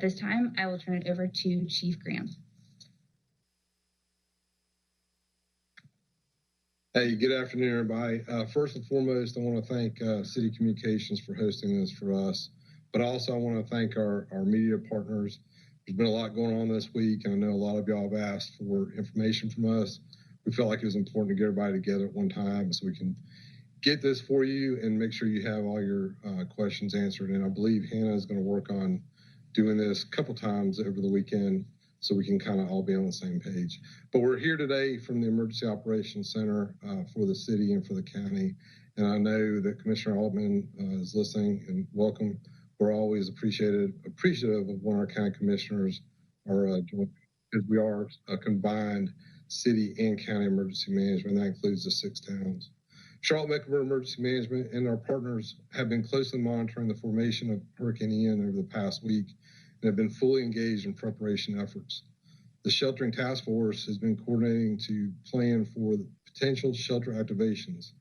this time, I will turn it over to Chief Graham. Hey, good afternoon, everybody. First and foremost, I want to thank City Communications for hosting this for us, but also I want to thank our media partners. There's been a lot going on this week, and I know a lot of y'all have asked for information from us. We felt like it was important to get everybody together at one time so we can get this for you and make sure you have all your questions answered. And I believe Hannah is going to work on doing this a couple times over the weekend so we can kind of all be on the same page. But we're here today from the Emergency Operations Center for the city and for the county. And I know that Commissioner Altman is listening, and welcome. We're always appreciative of when our county commissioners are doing, because we are a combined city and county emergency management. That includes the 6 towns. Charlotte-Mecklenburg Emergency Management and our partners have been closely monitoring the formation of Hurricane Ian over the past week and have been fully engaged in preparation efforts. The sheltering task force has been coordinating to plan for the potential shelter activations.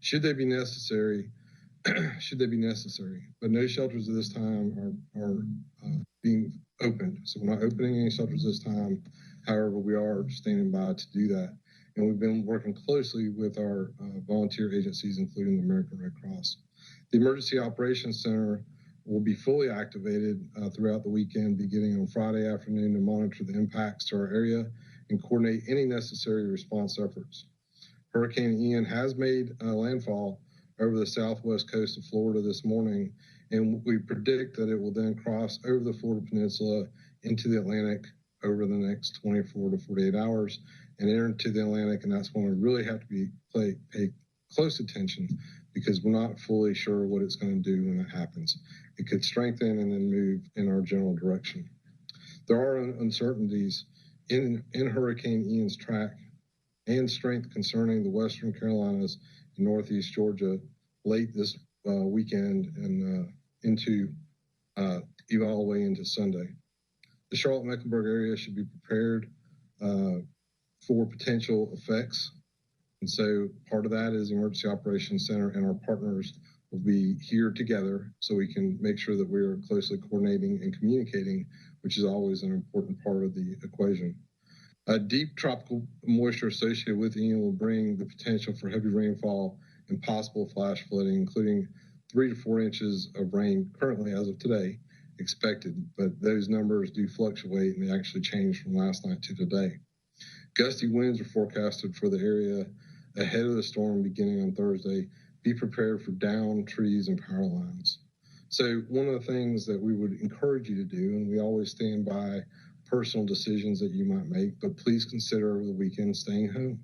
Should they be necessary, but no shelters at this time are being opened. So we're not opening any shelters this time. However, we are standing by to do that. And we've been working closely with our volunteer agencies, including the American Red Cross. The Emergency Operations Center will be fully activated throughout the weekend, beginning on Friday afternoon, to monitor the impacts to our area and coordinate any necessary response efforts. Hurricane Ian has made landfall over the southwest coast of Florida this morning, and we predict that it will then cross over the Florida Peninsula into the Atlantic over the next 24 to 48 hours and enter into the Atlantic, and that's when we really have to pay close attention, because we're not fully sure what it's going to do when that happens. It could strengthen and then move in our general direction. There are uncertainties in Hurricane Ian's track and strength concerning the Western Carolinas and Northeast Georgia late this weekend and into even all the way into Sunday. The Charlotte-Mecklenburg area should be prepared for potential effects. And so part of that is the Emergency Operations Center and our partners will be here together so we can make sure that we are closely coordinating and communicating, which is always an important part of the equation. Deep tropical moisture associated with Ian will bring the potential for heavy rainfall and possible flash flooding, including 3 to 4 inches of rain currently as of today expected, but those numbers do fluctuate and they actually change from last night to today. Gusty winds are forecasted for the area ahead of the storm beginning on Thursday. Be prepared for downed trees and power lines. So one of the things that we would encourage you to do, and we always stand by personal decisions that you might make, but please consider over the weekend staying home.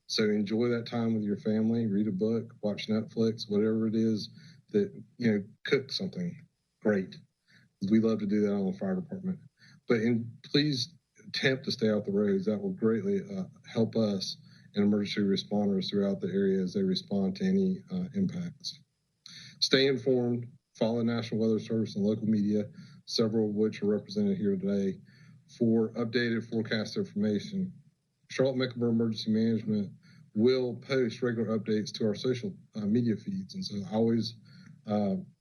So enjoy that time with your family, read a book, watch Netflix, whatever it is that, cook something great. We love to do that on the fire department. But please attempt to stay off the roads. That will greatly help us and emergency responders throughout the area as they respond to any impacts. Stay informed, follow National Weather Service and local media, several of which are represented here today, for updated forecast information. Charlotte-Mecklenburg Emergency Management will post regular updates to our social media feeds. And so I always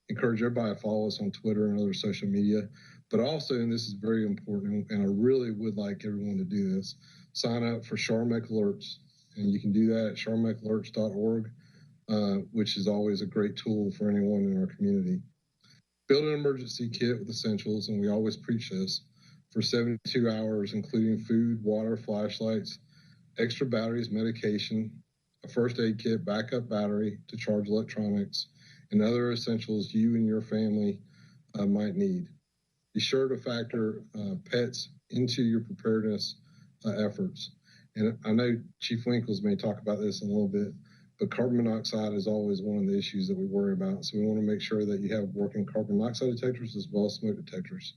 encourage everybody to follow us on Twitter and other social media. But also, and this is very important, and I really would like everyone to do this, sign up for CharMec Alerts. And you can do that at charmecalerts.org, which is always a great tool for anyone in our community. Build an emergency kit with essentials, and we always preach this, for 72 hours, including food, water, flashlights, extra batteries, medication, a first aid kit, backup battery to charge electronics, and other essentials you and your family might need. Be sure to factor pets into your preparedness efforts. And I know Chief Winkles may talk about this in a little bit, but carbon monoxide is always one of the issues that we worry about. So we want to make sure that you have working carbon monoxide detectors as well as smoke detectors.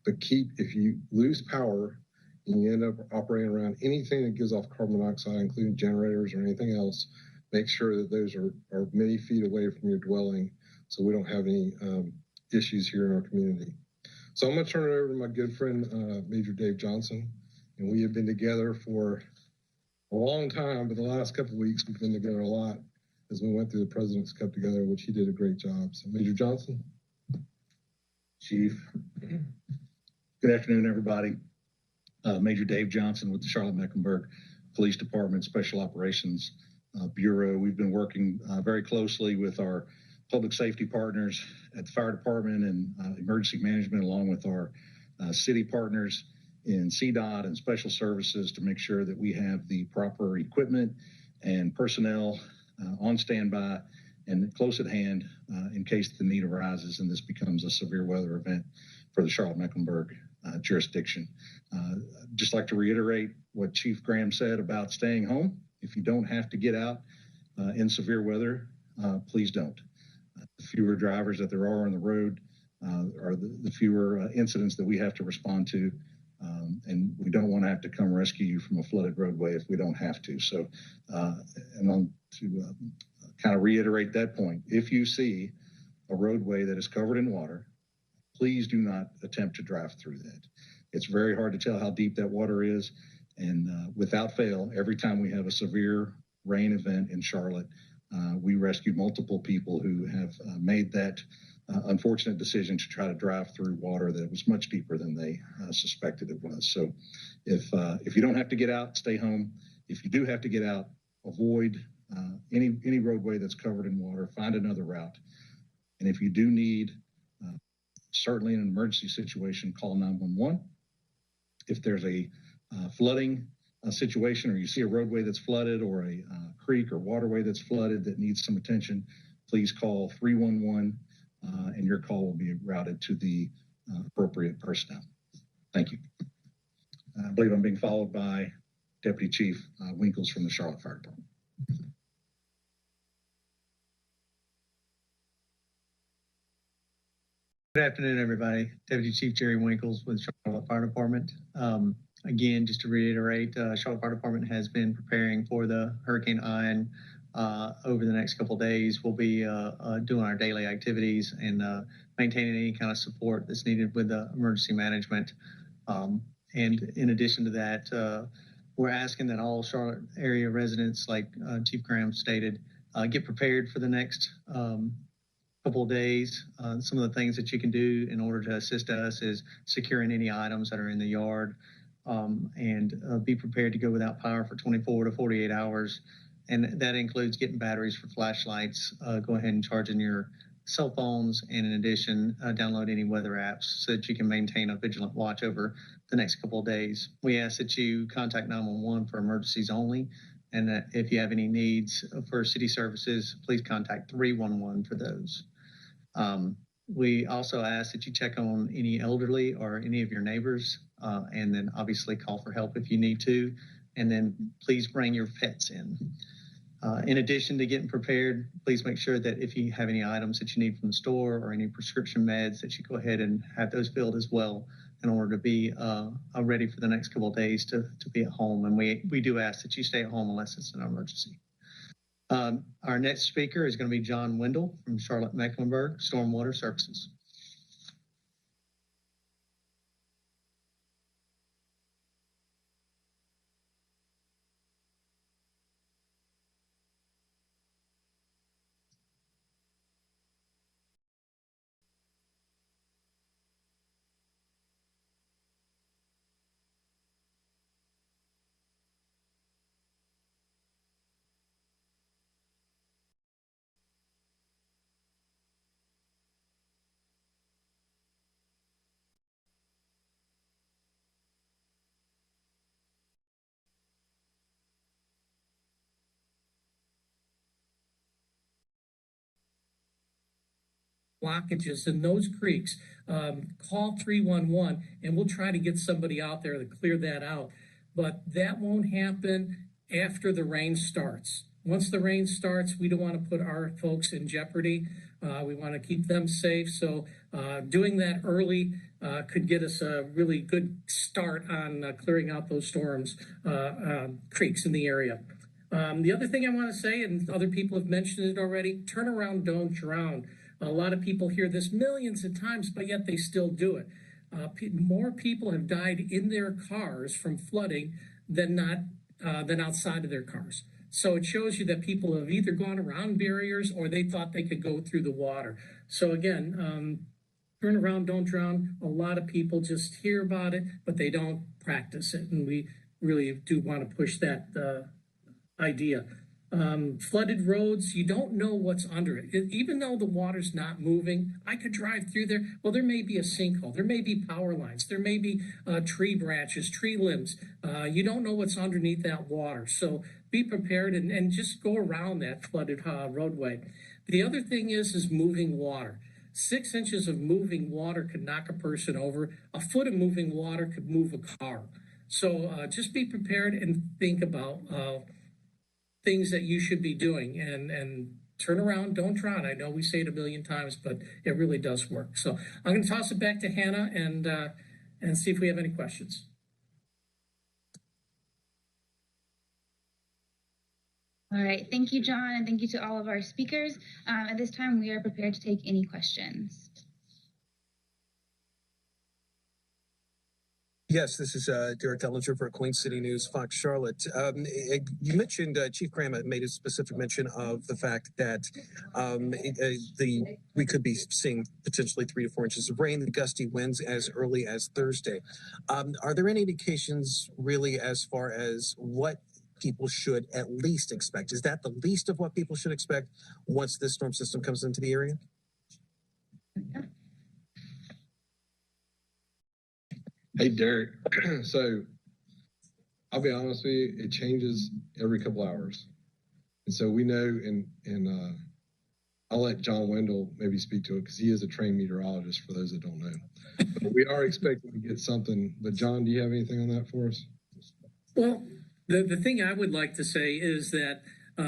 But if you lose power and you end up operating around anything that gives off carbon monoxide, including generators or anything else, make sure that those are many feet away from your dwelling so we don't have any issues here in our community. So I'm going to turn it over to my good friend, Major Dave Johnson. And we have been together for a long time, but the last couple of weeks we've been together a lot as we went through the President's Cup together, which he did a great job. So Major Johnson. Chief, Good afternoon, everybody. Major Dave Johnson with the Charlotte-Mecklenburg Police Department Special Operations Bureau. We've been working very closely with our public safety partners at the fire department and emergency management, along with our city partners in CDOT and special services, to make sure that we have the proper equipment and personnel on standby and close at hand in case the need arises and this becomes a severe weather event for the Charlotte-Mecklenburg jurisdiction. Just like to reiterate what Chief Graham said about staying home. If you don't have to get out in severe weather, please don't. The fewer drivers that there are on the road are the fewer incidents that we have to respond to. And we don't want to have to come rescue you from a flooded roadway if we don't have to. So, and on to kind of reiterate that point, if you see a roadway that is covered in water, please do not attempt to drive through that. It's very hard to tell how deep that water is. And without fail, every time we have a severe rain event in Charlotte, we rescue multiple people who have made that unfortunate decision to try to drive through water that was much deeper than they suspected it was. So if you don't have to get out, stay home. If you do have to get out, avoid any roadway that's covered in water, find another route. And if you do need, certainly in an emergency situation, call 911. If there's a flooding situation, or you see a roadway that's flooded, or a creek or waterway that's flooded that needs some attention, please call 311 and your call will be routed to the appropriate personnel. Thank you. I believe I'm being followed by Deputy Chief Winkles from the Charlotte Fire Department. Good afternoon, everybody. Deputy Chief Jerry Winkles with Charlotte Fire Department. Again, just to reiterate, Charlotte Fire Department has been preparing for the Hurricane Ian over the next couple of days. We'll be doing our daily activities and maintaining any kind of support that's needed with the emergency management. And in addition to that, we're asking that all Charlotte area residents, like Chief Graham stated, get prepared for the next couple of days. Some of the things that you can do in order to assist us is securing any items that are in the yard, and be prepared to go without power for 24 to 48 hours. And that includes getting batteries for flashlights, go ahead and charging your cell phones, and in addition, download any weather apps so that you can maintain a vigilant watch over the next couple of days. We ask that you contact 911 for emergencies only, and that if you have any needs for city services, please contact 311 for those. We also ask that you check on any elderly or any of your neighbors, and then obviously call for help if you need to, and then please bring your pets in. In addition to getting prepared, please make sure that if you have any items that you need from the store or any prescription meds, that you go ahead and have those filled as well in order to be ready for the next couple of days to be at home. And we do ask that you stay at home unless it's an emergency. Our next speaker is going to be John Wendell from Charlotte-Mecklenburg Stormwater Services. Blockages in those creeks, call 311 and we'll try to get somebody out there to clear that out. But that won't happen after the rain starts. Once the rain starts, we don't want to put our folks in jeopardy. We want to keep them safe. So doing that early could get us a really good start on clearing out those storms, creeks in the area. The other thing I want to say, and other people have mentioned it already, turn around, don't drown. A lot of people hear this millions of times, but yet they still do it. More people have died in their cars from flooding than outside of their cars. So it shows you that people have either gone around barriers or they thought they could go through the water. So again, turn around, don't drown. A lot of people just hear about it, but they don't practice it. And we really do want to push that idea. Flooded roads, you don't know what's under it. Even though the water's not moving, I could drive through there. Well, there may be a sinkhole. There may be power lines. There may be tree branches, tree limbs. You don't know what's underneath that water. So be prepared and just go around that flooded roadway. The other thing is moving water. 6 inches of moving water could knock a person over. A foot of moving water could move a car. So just be prepared and think about things that you should be doing and turn around, don't drown. I know we say it a million times, but it really does work. So I'm going to toss it back to Hannah and see if we have any questions. All right. Thank you, John, and thank you to all of our speakers. At this time, we are prepared to take any questions. Yes, this is Derek Dellinger for Queen City News, Fox Charlotte. You mentioned, Chief Graham made a specific mention of the fact that we could be seeing potentially 3 to 4 inches of rain and gusty winds as early as Thursday. Are there any indications really as far as what people should at least expect? Is that the least of what people should expect once this storm system comes into the area? Hey, Derek. So I'll be honest with you, it changes every couple hours. And so we know, and I'll let John Wendell maybe speak to it because he is a trained meteorologist for those that don't know. But we are expecting to get something. But John, do you have anything on that for us? Well, the thing I would like to say is that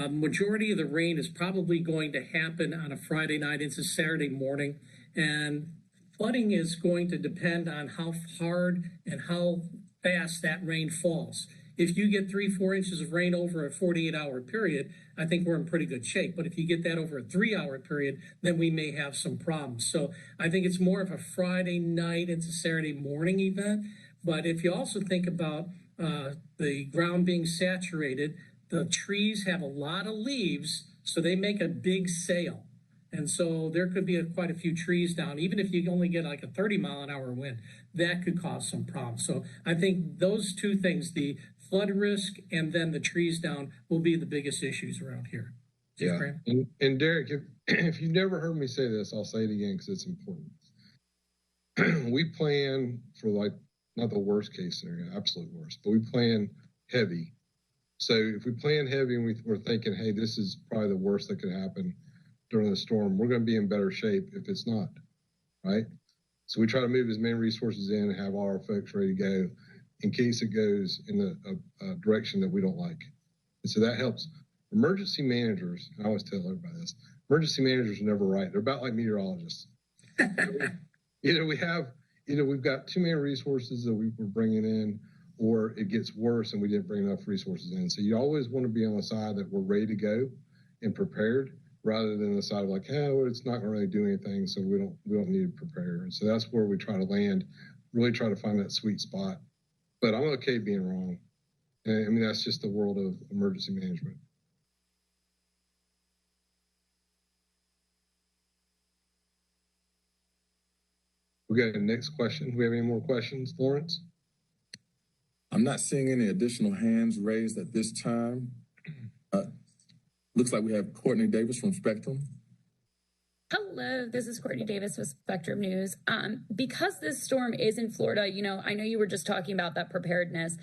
majority of the rain is probably going to happen on a Friday night into Saturday morning. And flooding is going to depend on how hard and how fast that rain falls. If you get 3-4 inches of rain over a 48-hour period, I think we're in pretty good shape. But if you get that over a 3-hour period, then we may have some problems. So I think it's more of a Friday night into Saturday morning event. But if you also think about the ground being saturated, the trees have a lot of leaves, so they make a big sail. And so there could be quite a few trees down. Even if you only get like a 30-mile-an-hour wind, that could cause some problems. So I think those two things, the flood risk and then the trees down, will be the biggest issues around here. Yeah. And Derek, if you've never heard me say this, I'll say it again because it's important. We plan for not the worst case scenario, absolute worst, but we plan heavy. So if we plan heavy and we're thinking, hey, this is probably the worst that could happen during the storm, we're going to be in better shape if it's not, right? So we try to move as many resources in and have all our folks ready to go in case it goes in a direction that we don't like. And so that helps. Emergency managers, I always tell everybody this, emergency managers are never right. They're about like meteorologists. We've got too many resources that we're bringing in, or it gets worse and we didn't bring enough resources in. So you always want to be on the side that we're ready to go and prepared, rather than the side of like, well, it's not going to really do anything, so we don't need to prepare. And so that's where we try to land, really try to find that sweet spot. But I'm okay being wrong. I mean, that's just the world of emergency management. We got the next question. Do we have any more questions, Lawrence? I'm not seeing any additional hands raised at this time. Looks like we have Courtney Davis from Spectrum. Hello, this is Courtney Davis with Spectrum News. Because this storm is in Florida, I know you were just talking about that preparedness.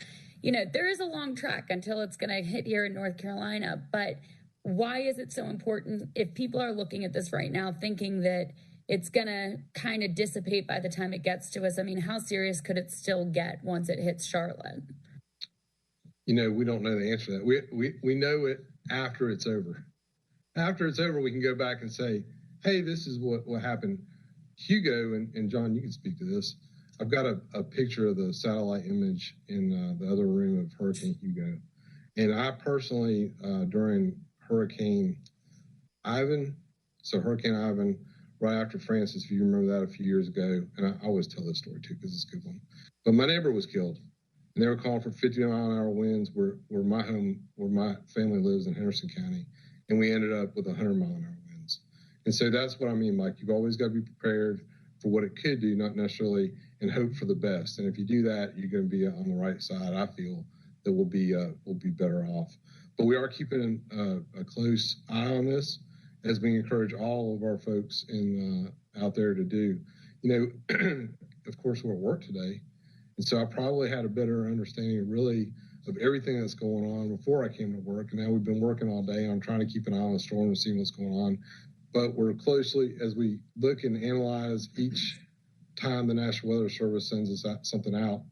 There is a long track until it's going to hit here in North Carolina. But why is it so important if people are looking at this right now thinking that it's going to kind of dissipate by the time it gets to us? I mean, how serious could it still get once it hits Charlotte? We don't know the answer to that. We know it after it's over. After it's over, we can go back and say, hey, this is what happened. Hugo, and John, you can speak to this. I've got a picture of the satellite image in the other room of Hurricane Hugo. And I personally, during Hurricane Ivan, right after Francis, if you remember that a few years ago, and I always tell this story too because it's a good one. But my neighbor was killed. And they were calling for 50-mile-an-hour winds where my family lives in Henderson County. And we ended up with 100-mile-an-hour winds. And so that's what I mean, Mike. You've always got to be prepared for what it could do, not necessarily and hope for the best. And if you do that, you're going to be on the right side. I feel that we'll be better off. But we are keeping a close eye on this, as we encourage all of our folks out there to do. Of course, we're at work today, and so I probably had a better understanding really of everything that's going on before I came to work. And now we've been working all day on trying to keep an eye on the storm and see what's going on. But we're closely, as we look and analyze each time the National Weather Service sends us something out,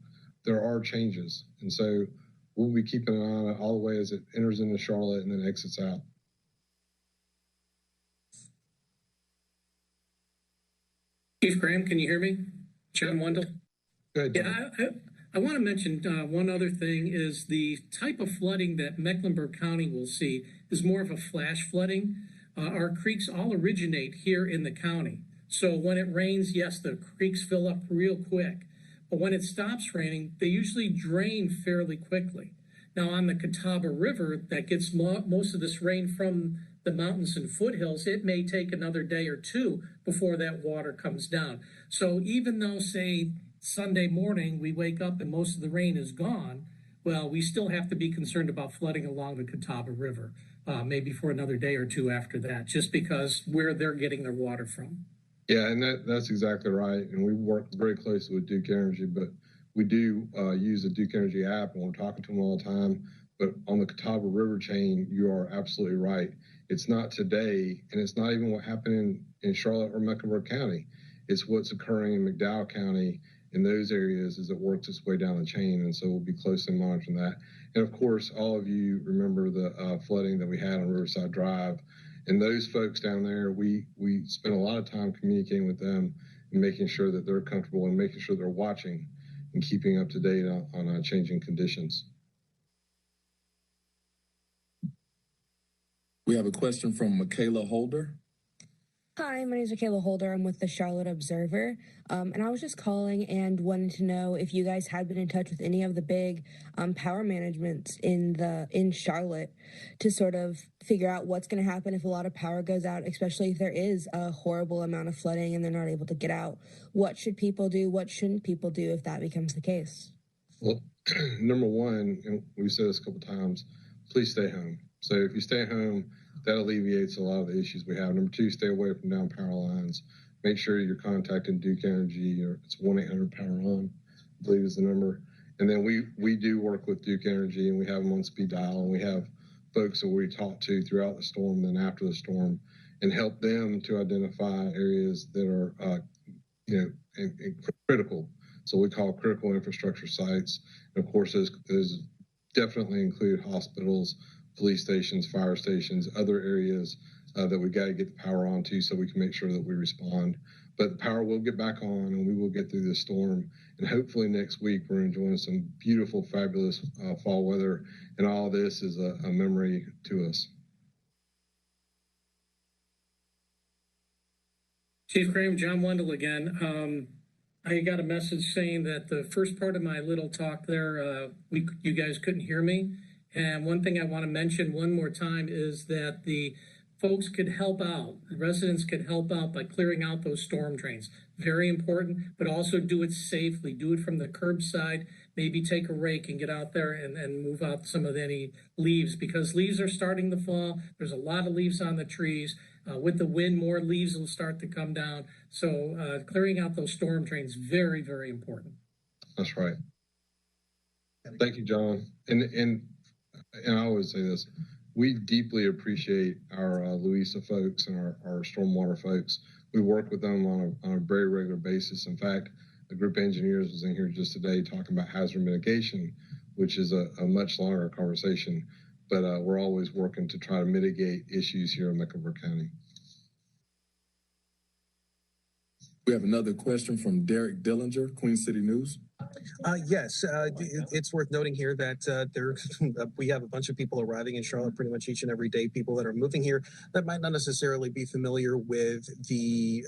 there are changes. And so we'll be keeping an eye on it all the way as it enters into Charlotte and then exits out. Chief Graham, can you hear me? John Wendell? Go ahead, Yeah, I want to mention one other thing is the type of flooding that Mecklenburg County will see is more of a flash flooding. Our creeks all originate here in the county. So when it rains, yes, the creeks fill up real quick. But when it stops raining, they usually drain fairly quickly. Now on the Catawba River, that gets most of this rain from the mountains and foothills, it may take another day or two before that water comes down. So even though, say, Sunday morning we wake up and most of the rain is gone, well, we still have to be concerned about flooding along the Catawba River, maybe for another day or two after that, just because where they're getting their water from. Yeah, and that's exactly right. And we work very closely with Duke Energy, but we do use the Duke Energy app, and we're talking to them all the time. But on the Catawba River chain, you are absolutely right. It's not today, and it's not even what happened in Charlotte or Mecklenburg County. It's what's occurring in McDowell County in those areas as it works its way down the chain. And so we'll be closely monitoring that. And of course, all of you remember the flooding that we had on Riverside Drive. And those folks down there, we spent a lot of time communicating with them and making sure that they're comfortable and making sure they're watching and keeping up to date on changing conditions. We have a question from Michaela Holder. Hi, my name is Michaela Holder. I'm with the Charlotte Observer. And I was just calling and wanted to know if you guys had been in touch with any of the big power managements in Charlotte to sort of figure out what's going to happen if a lot of power goes out, especially if there is a horrible amount of flooding and they're not able to get out. What should people do? What shouldn't people do if that becomes the case? Well, number one, and we've said this a couple times, please stay home. So if you stay home, that alleviates a lot of the issues we have. Number two, stay away from down power lines. Make sure you're contacting Duke Energy, or it's 1-800-POWER-ON, I believe is the number. And then we do work with Duke Energy, and we have them on speed dial, and we have folks that we talk to throughout the storm and then after the storm, and help them to identify areas that are, critical. So we call critical infrastructure sites. And of course, those definitely include hospitals, police stations, fire stations, other areas that we got to get the power onto so we can make sure that we respond. But the power will get back on, and we will get through this storm. And hopefully next week we're enjoying some beautiful, fabulous fall weather. And all this is a memory to us. Chief Graham, John Wendell again. I got a message saying that the first part of my little talk there, you guys couldn't hear me. And one thing I want to mention one more time is that the folks could help out, the residents could help out by clearing out those storm drains. Very important, but also do it safely. Do it from the curbside. Maybe take a rake and get out there and move out some of any leaves, because leaves are starting to fall. There's a lot of leaves on the trees. With the wind, more leaves will start to come down. So clearing out those storm drains, very, very important. That's right. Thank you, John. And I always say this, we deeply appreciate our Louisa folks and our stormwater folks. We work with them on a very regular basis. In fact, a group of engineers was in here just today talking about hazard mitigation, which is a much longer conversation. But we're always working to try to mitigate issues here in Mecklenburg County. We have another question from Derek Dillinger, Queen City News. Yes, it's worth noting here that we have a bunch of people arriving in Charlotte pretty much each and every day, people that are moving here that might not necessarily be familiar with the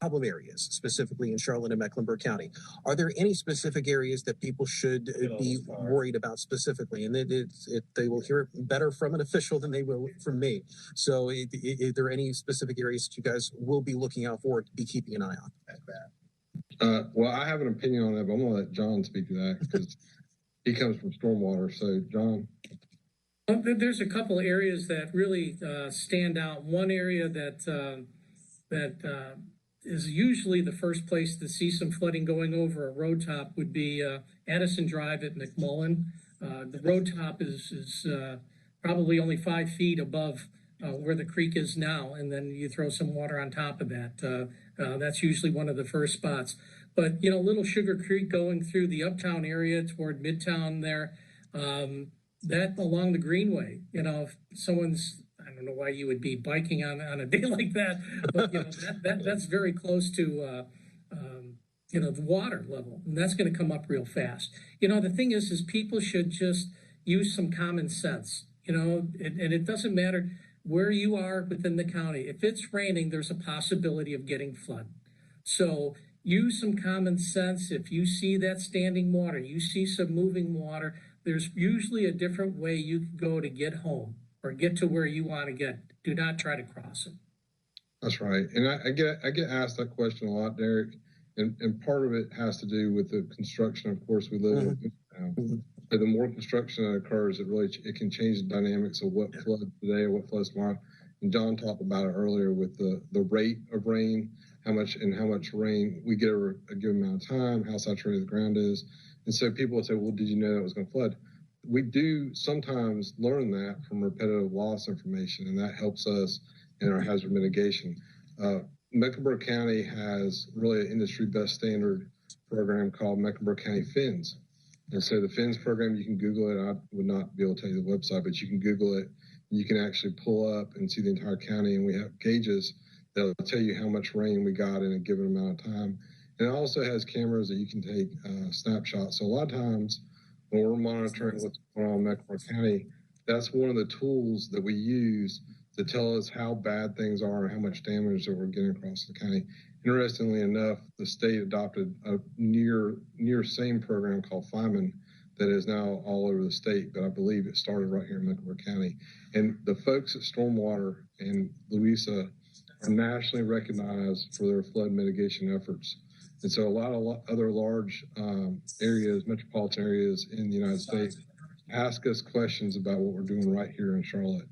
problem areas, specifically in Charlotte and Mecklenburg County. Are there any specific areas that people should be worried about specifically? And they will hear it better from an official than they will from me. So are there any specific areas that you guys will be looking out for, be keeping an eye on? Well, I have an opinion on that, but I'm going to let John speak to that because he comes from stormwater. So, John. There's a couple of areas that really stand out. One area that is usually the first place to see some flooding going over a road top would be Addison Drive at McMullen. The road top is probably only 5 feet above where the creek is now, and then you throw some water on top of that. That's usually one of the first spots. But, Little Sugar Creek going through the uptown area toward Midtown there, that along the Greenway, if someone's, I don't know why you would be biking on a day like that, but that's very close to the water level, and that's going to come up real fast. The thing is people should just use some common sense. And it doesn't matter where you are within the county. If it's raining, there's a possibility of getting flood. So use some common sense. If you see that standing water, you see some moving water, there's usually a different way you can go to get home or get to where you want to get. Do not try to cross it. That's right. And I get asked that question a lot, Derek. And part of it has to do with the construction. Of course, we live in now. But the more construction that occurs, it can change the dynamics of what floods today or what floods tomorrow. And John talked about it earlier with the rate of rain, how much rain we get over a given amount of time, how saturated the ground is. And so people would say, well, did you know that was going to flood? We do sometimes learn that from repetitive loss information, and that helps us in our hazard mitigation. Mecklenburg County has really an industry best standard program called Mecklenburg County FINS. And so the FINS program, you can Google it. I would not be able to tell you the website, but you can Google it. You can actually pull up and see the entire county, and we have gauges that will tell you how much rain we got in a given amount of time. And it also has cameras that you can take snapshots. So a lot of times when we're monitoring what's going on in Mecklenburg County, that's one of the tools that we use to tell us how bad things are and how much damage that we're getting across the county. Interestingly enough, the state adopted a near same program called Fireman that is now all over the state, but I believe it started right here in Mecklenburg County. And the folks at Stormwater and Louisa are nationally recognized for their flood mitigation efforts. And so a lot of other large areas, metropolitan areas in the United States, ask us questions about what we're doing right here in Charlotte.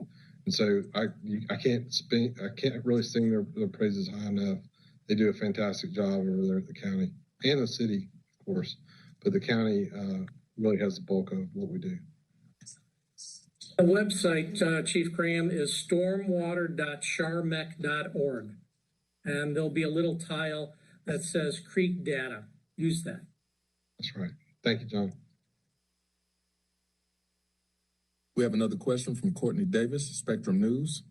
And so I can't really sing their praises high enough. They do a fantastic job over there at the county and the city, of course, but the county really has the bulk of what we do. The website, Chief Graham, is stormwater.charmec.org, and there'll be a little tile that says creek data. Use that. That's right. Thank you, John. We have another question from Courtney Davis, Spectrum News.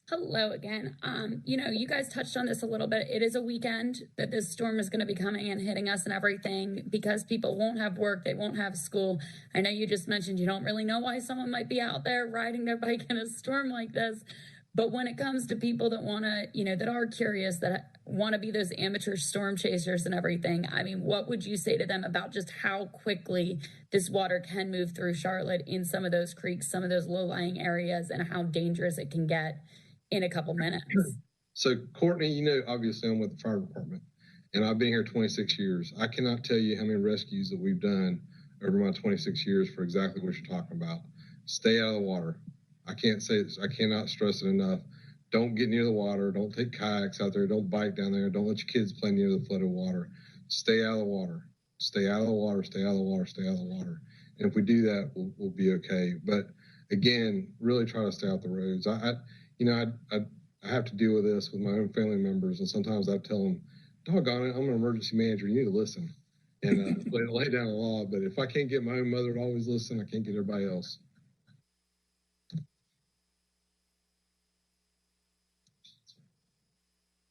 Hello again. You guys touched on this a little bit. It is a weekend that this storm is going to be coming and hitting us and everything because people won't have work. They won't have school. I know you just mentioned you don't really know why someone might be out there riding their bike in a storm like this. But when it comes to people that want to, that are curious, that want to be those amateur storm chasers and everything, I mean, what would you say to them about just how quickly this water can move through Charlotte in some of those creeks, some of those low-lying areas, and how dangerous it can get in a couple minutes? So, Courtney, obviously I'm with the fire department, and I've been here 26 years. I cannot tell you how many rescues that we've done over my 26 years for exactly what you're talking about. Stay out of the water. I cannot stress it enough. Don't get near the water. Don't take kayaks out there. Don't bike down there. Don't let your kids play near the flooded water. Stay out of the water. Stay out of the water. Stay out of the water. Stay out of the water. And if we do that, we'll be okay. But again, really try to stay out the roads. I have to deal with this with my own family members, and sometimes I tell them, "Doggone it, I'm an emergency manager. You need to listen and lay down the law." But if I can't get my own mother to always listen, I can't get everybody else.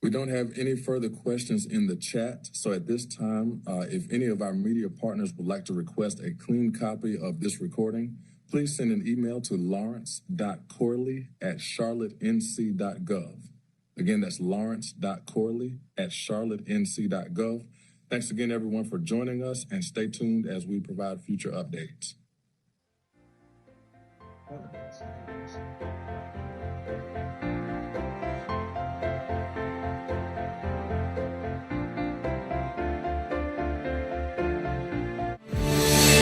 We don't have any further questions in the chat. So at this time, if any of our media partners would like to request a clean copy of this recording, please send an email to lawrence.corley@charlottenc.gov. Again, that's lawrence.corley@charlottenc.gov. Thanks again, everyone, for joining us, and stay tuned as we provide future updates.